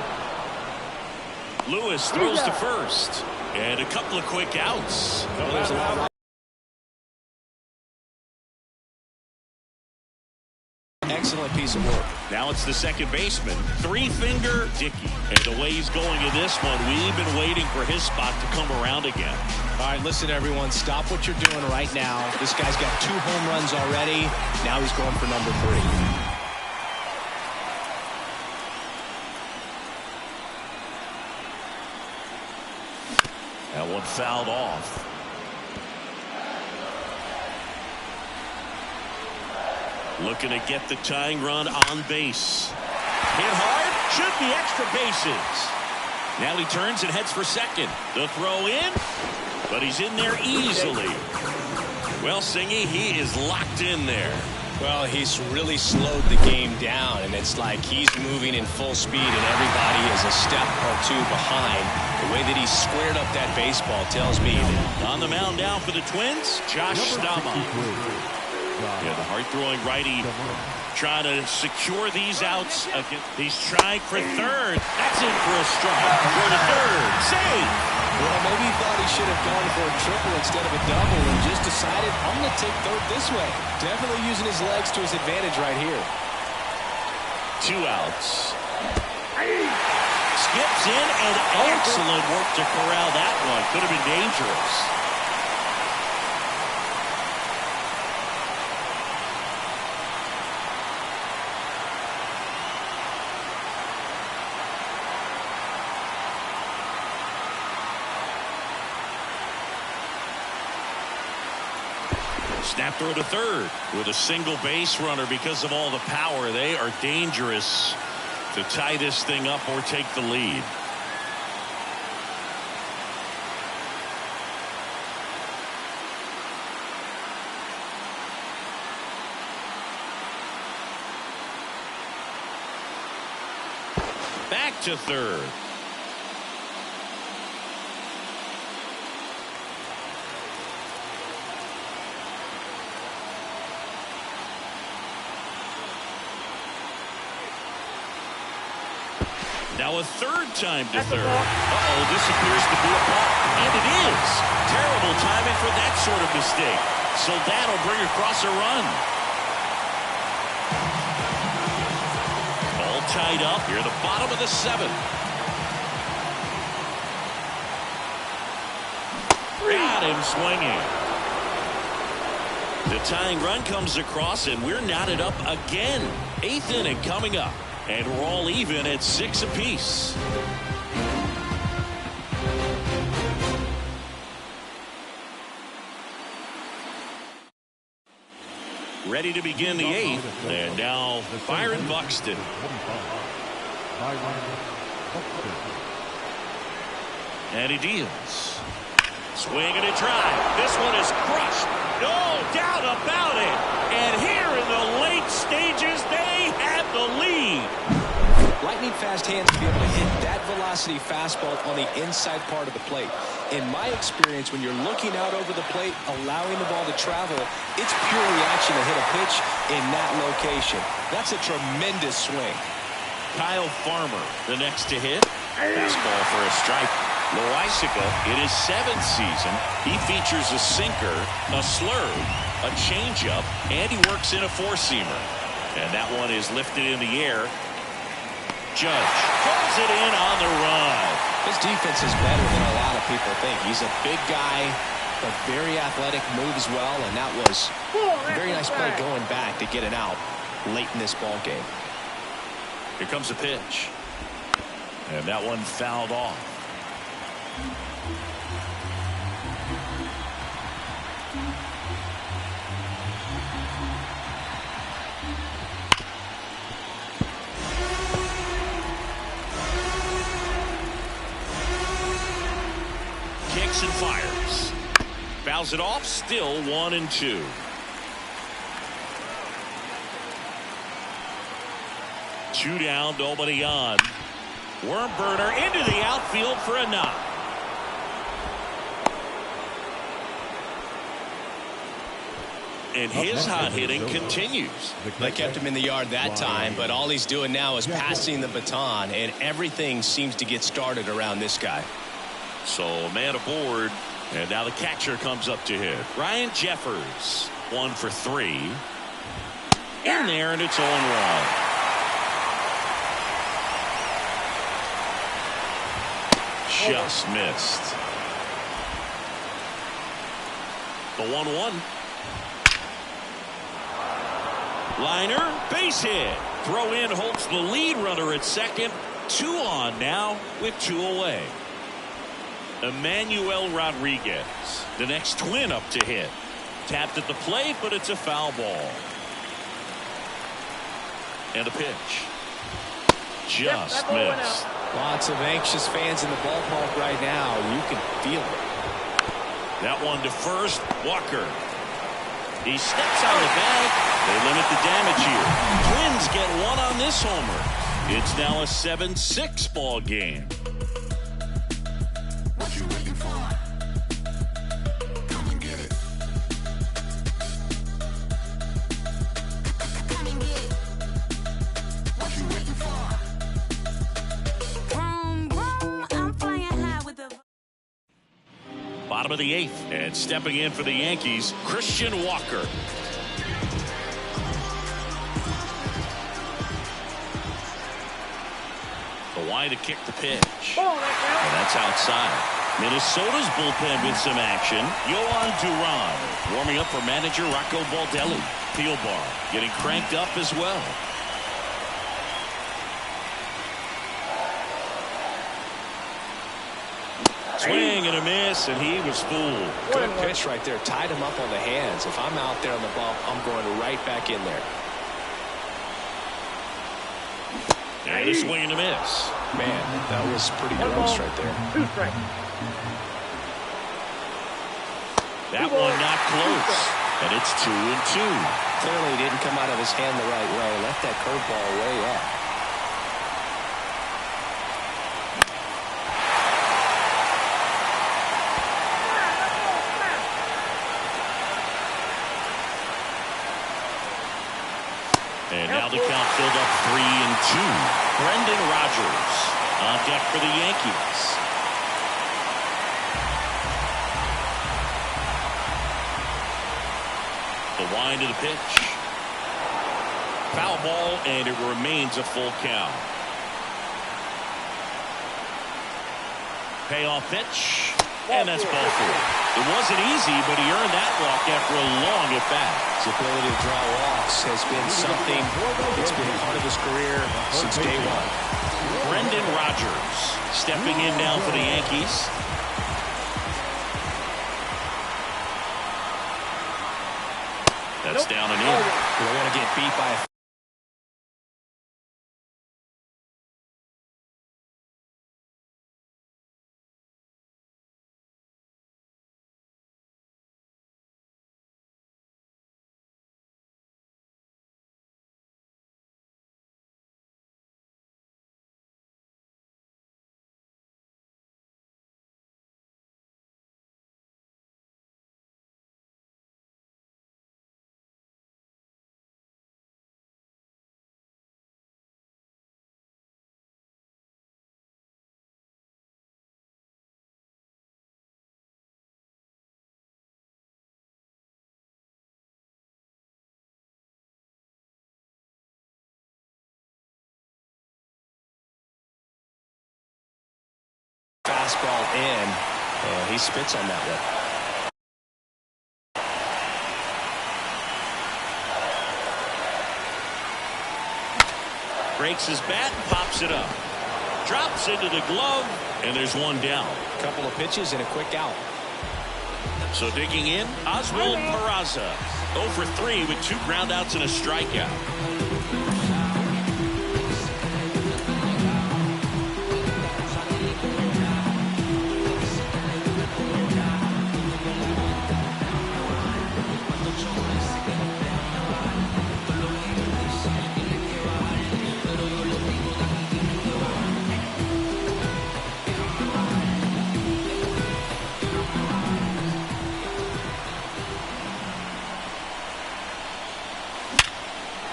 Lewis throws to first. And a couple of quick outs. Well, there's a lot of excellent piece of work. Now it's the second baseman, three-finger Dickey. And the way he's going in this one, we've been waiting for his spot to come around again. All right, listen, everyone. Stop what you're doing right now. This guy's got 2 home runs already. Now he's going for number 3. That one fouled off. Looking to get the tying run on base. Hit hard. Should be extra bases. Now he turns and heads for second. The throw in. But he's in there easily. Well, Singy, he is locked in there. Well, he's really slowed the game down, and it's like he's moving in full speed, and everybody is a step or two behind. The way that he squared up that baseball tells me that. On the mound now for the Twins, Josh Staumont. Yeah, the hard-throwing righty trying to secure these outs. He's trying for third. That's in for a strike. For the third. Save. Well, maybe he thought he should have gone for a triple instead of a double and just decided, I'm going to take third this way. Definitely using his legs to his advantage right here. 2 outs. Skips in, and excellent work to corral that one. Could have been dangerous. Snap throw to third with a single base runner. Because of all the power, they are dangerous to tie this thing up or take the lead. Back to third. Now a third time to third. Uh-oh, this appears to be a ball. And it is. Terrible timing for that sort of mistake. So that'll bring across a run. All tied up here at the bottom of the 7th. Got him swinging. The tying run comes across, and we're knotted up again. 8th inning coming up. And we're all even at 6 apiece. Ready to begin the 8th. And now Byron Buxton. And he deals. Swing and a drive. This one is crushed. No doubt about it. And here in the late stages, they have the lead. Lightning fast hands to be able to hit that velocity fastball on the inside part of the plate. In my experience, when you're looking out over the plate, allowing the ball to travel, it's pure reaction to hit a pitch in that location. That's a tremendous swing. Kyle Farmer, the next to hit. Fastball for a strike. Loisaga, in his 7th season, he features a sinker, a slurve, a changeup, and he works in a 4-seamer. And that one is lifted in the air. Judge pulls it in on the run. His defense is better than a lot of people think. He's a big guy, but very athletic, moves well, and that was a very nice play going back to get it out late in this ball game. Here comes a pitch. And that one fouled off. Kicks and fires. Fouls it off. Still 1-2. Two down, nobody on. Worm burner into the outfield for a knock. And his hot hitting continues. They kept him in the yard that time, but all he's doing now is passing the baton, and everything seems to get started around this guy. So a man aboard, and now the catcher comes up to hit. Ryan Jeffers, 1 for 3. In there, and it's 0-1. Just missed. The 1-1. Liner, base hit. Throw in holds the lead runner at second. 2 on now with 2 away. Emmanuel Rodriguez, the next twin up to hit. Tapped at the plate, but it's a foul ball. And a pitch. Just missed. Lots of anxious fans in the ballpark right now. You can feel it. That one to first. Walker. He steps out of the bag. They limit the damage here. Twins get 1 on this homer. It's now a 7-6 ball game. What you waiting for? Come and get it. Come and get it. What you waiting for? I'm flying high with the Bottom of the 8th, and stepping in for the Yankees, Christian Walker. The wide to kick the pitch. And that's outside. Minnesota's bullpen with some action. Yohan Duran warming up for manager Rocco Baldelli. Peel bar getting cranked up as well. Swing and a miss, and he was fooled. Good pitch right there. Tied him up on the hands. If I'm out there on the bump, I'm going right back in there. And a swing and a miss. Man, that was pretty gross right there. 2 strikes. That one not close. And it's 2-2. Clearly didn't come out of his hand the right way. Left that curveball way up. And now the count filled up 3-2. Brendan Rodgers on deck for the Yankees. The wind of the pitch. Foul ball, and it remains a full count. Payoff pitch, and that's ball 4. It wasn't easy, but he earned that walk after a long at-bat. His ability to draw walks has been something that's been part of his career since day 1. Brendan Rodgers stepping in now for the Yankees. That's down and in. They're going to get beat by a fastball in, and he spits on that one. Breaks his bat and pops it up. Drops into the glove, and there's one down. Couple of pitches and a quick out. So digging in, Oswald Peraza. 0 for 3 with 2 groundouts and a strikeout.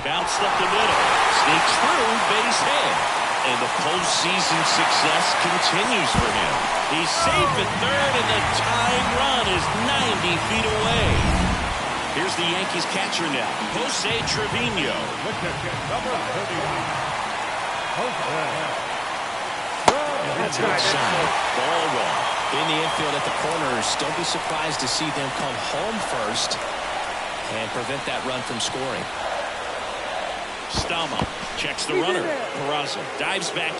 Bounced up the middle, sneaks through, base hit, and the postseason success continues for him. He's safe at third, and the tying run is 90 feet away. Here's the Yankees catcher now, Jose Trevino. Number 39. That's outside. Ball one. In the infield at the corners, don't be surprised to see them come home first and prevent that run from scoring. Stama checks the runner. Peraza dives back.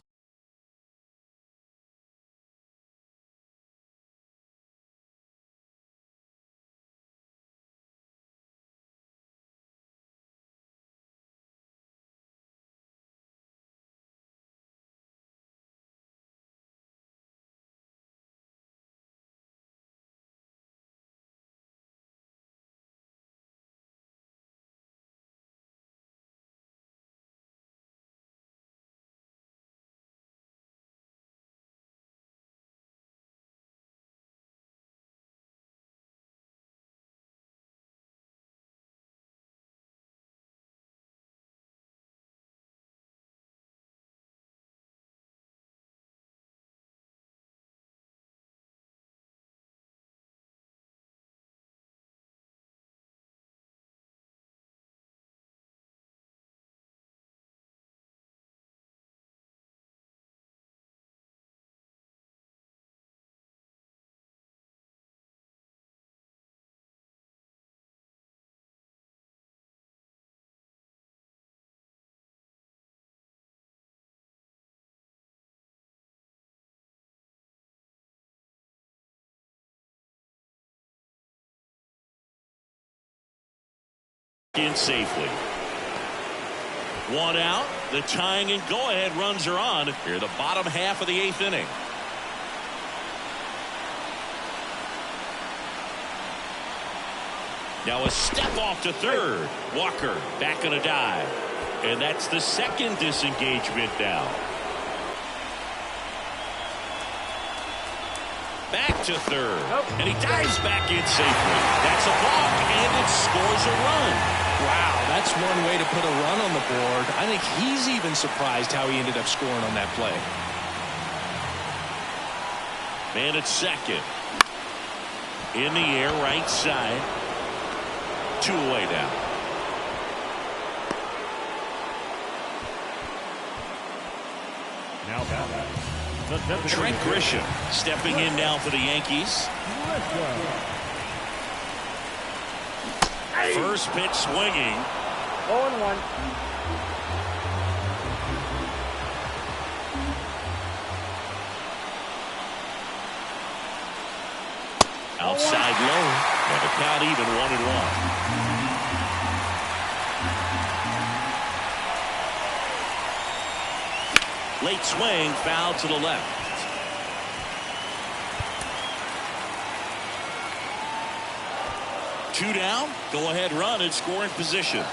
In safely. One out. The tying and go-ahead runs are on here the bottom half of the 8th inning. Now a step off to third. Walker back on a dive, and that's the second disengagement now. Back to third, and he dives back in safely. That's a walk, and it scores a run. Wow, that's one way to put a run on the board. I think he's even surprised how he ended up scoring on that play. Man at second. In the air, right side. 2 away now. Now Trent Grisham stepping in now for the Yankees. First pitch swinging. 0-1. Outside low, and the count even 1-1. Late swing, foul to the left. Two down, go ahead run in scoring position.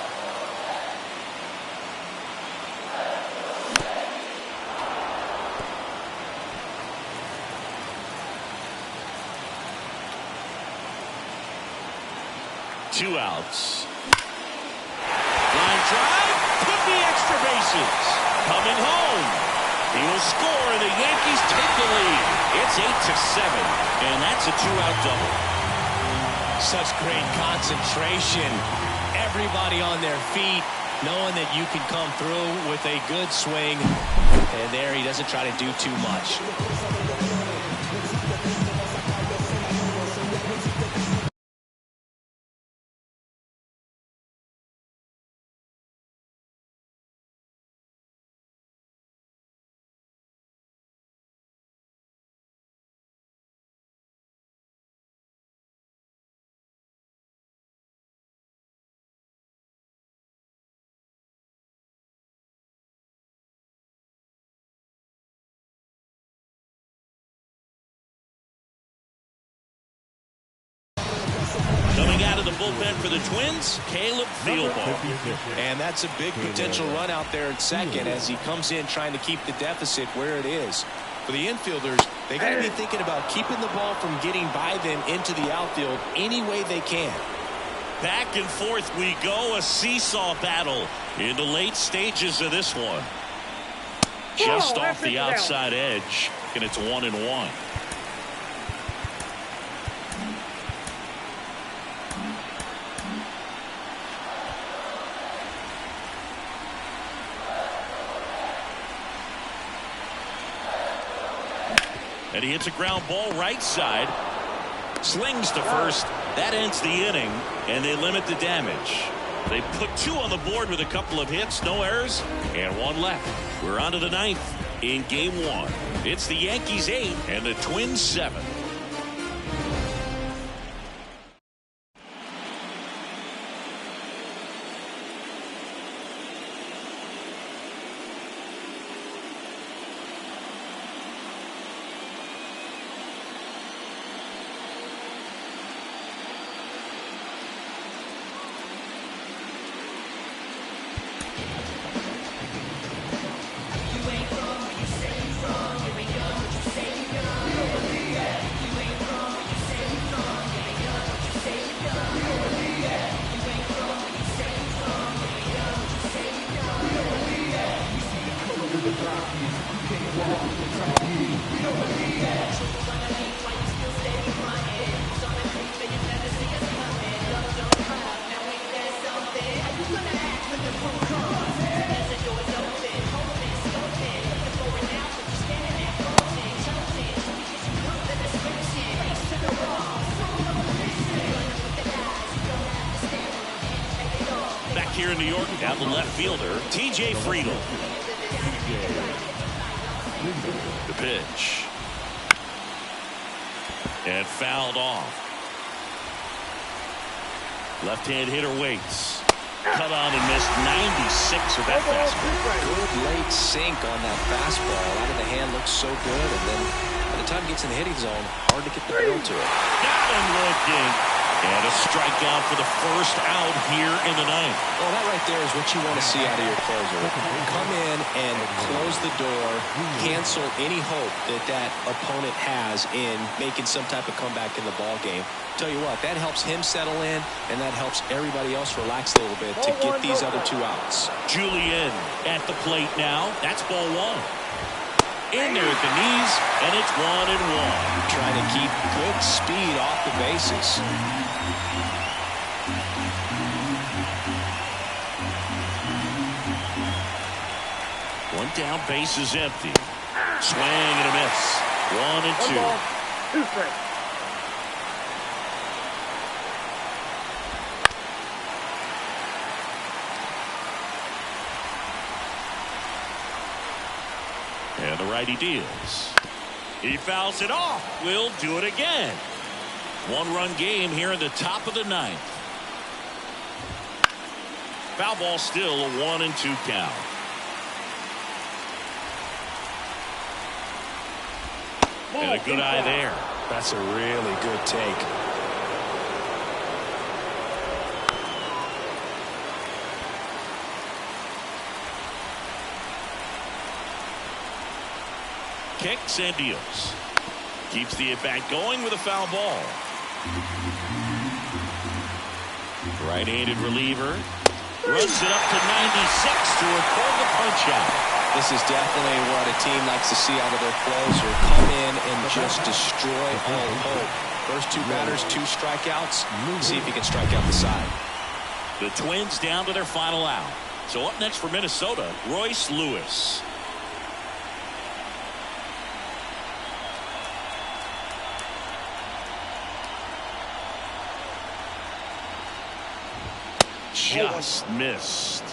Two outs. Line drive, could be extra bases. Coming home. He will score, and the Yankees take the lead. It's 8-7, and that's a 2-out double. Such great concentration. Everybody on their feet, knowing that you can come through with a good swing. And there he doesn't try to do too much. of the bullpen for the Twins, Caleb Thielbar. And that's a big potential run out there at second as he comes in trying to keep the deficit where it is. For the infielders, they got to be thinking about keeping the ball from getting by them into the outfield any way they can. Back and forth we go, a seesaw battle in the late stages of this one. Just off the outside edge, and it's 1-1. And he hits a ground ball right side. Slings to first. That ends the inning, and they limit the damage. They put 2 on the board with a couple of hits, no errors, and 1 left. We're on to the 9th in Game 1. It's the Yankees 8 and the Twins 7. Here in New York, down the left fielder, T.J. Friedl. The pitch. And fouled off. Left-hand hitter waits. Cut on and missed 96 with that fastball. Good late sink on that fastball. Out of the hand looks so good, and then by the time it gets in the hitting zone, hard to get the barrel to it. Got him looking. And a strikeout for the first out here in the 9th. Well, that right there is what you want to see out of your closer. Come in and close the door, cancel any hope that that opponent has in making some type of comeback in the ball game. Tell you what, that helps him settle in, and that helps everybody else relax a little bit to get these other 2 outs. Julian at the plate now. That's ball 1. In there at the knees, and it's 1-1. Trying to keep good speed off the bases. One down, base is empty. Swing and a miss. 1-2. 2 strikes. And the righty deals. He fouls it off. We'll do it again. 1-run game here in the top of the 9th. Foul ball still a 1-2 count. And a good eye there. That's a really good take. Kicks and deals. Keeps the at-bat going with a foul ball. Right-handed reliever. Runs it up to 96 to record the punch-out. This is definitely what a team likes to see out of their closer. Come in and just destroy all hope. First 2 batters, 2 strikeouts. See if he can strike out the side. The Twins down to their final out. So up next for Minnesota, Royce Lewis. Just missed.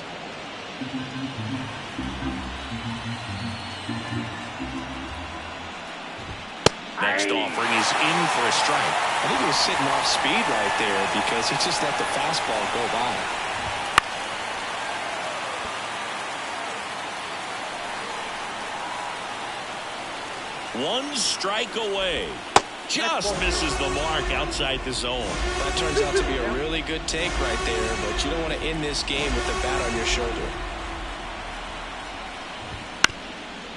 Next offering is in for a strike. I think he was sitting off speed right there because he just let the fastball go by. One strike away. just misses the mark outside the zone. That turns out to be a really good take right there, but you don't want to end this game with the bat on your shoulder.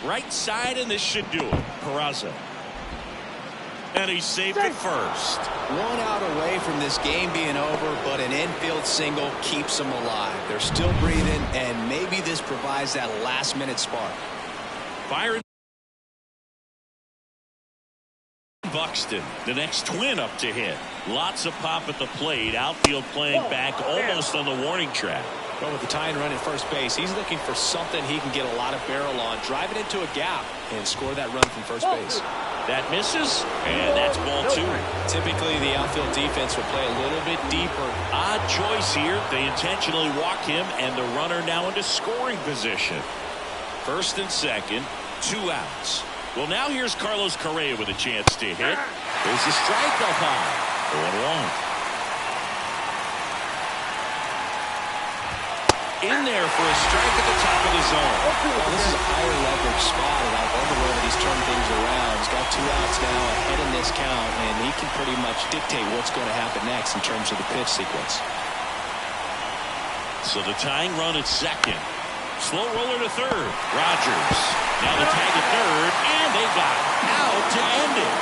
Right side, and this should do it. Peraza. And he saved it first. 1 out away from this game being over, but an infield single keeps them alive. They're still breathing, and maybe this provides that last-minute spark. Byron Buxton, the next twin up to hit. Lots of pop at the plate. Outfield playing back almost on the warning track. But with the tying run at first base, he's looking for something he can get a lot of barrel on, drive it into a gap, and score that run from first base. That misses, and that's ball 2. Typically, the outfield defense will play a little bit deeper. Odd choice here. They intentionally walk him, and the runner now into scoring position. First and second, 2 outs. Well, now here's Carlos Correa with a chance to hit. There's a strike up high. 0-1. In there for a strike at the top of the zone. Well, this is a higher leverage spot, and I wonder whether he's turned things around. He's got 2 outs now ahead in this count, and he can pretty much dictate what's going to happen next in terms of the pitch sequence. So the tying run at second. Slow roller to third. Rogers. Now the tag at third, and they got out to end it.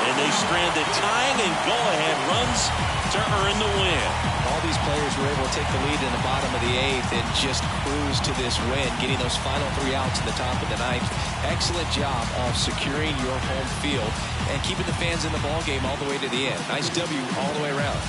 And they stranded tying and go-ahead runs to earn the win. All these players were able to take the lead in the bottom of the 8th and just cruise to this win, getting those final 3 outs in the top of the 9th. Excellent job of securing your home field and keeping the fans in the ballgame all the way to the end. Nice W all the way around.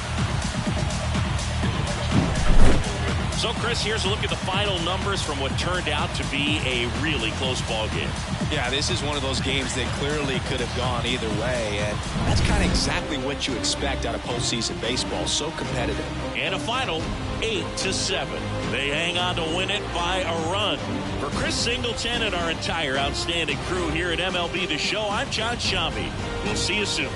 So, Chris, here's a look at the final numbers from what turned out to be a really close ball game. Yeah, this is one of those games that clearly could have gone either way, and that's kind of exactly what you expect out of postseason baseball. So competitive. And a final 8-7. They hang on to win it by a run. For Chris Singleton and our entire outstanding crew here at MLB The Show, I'm John Shambi. We'll see you soon.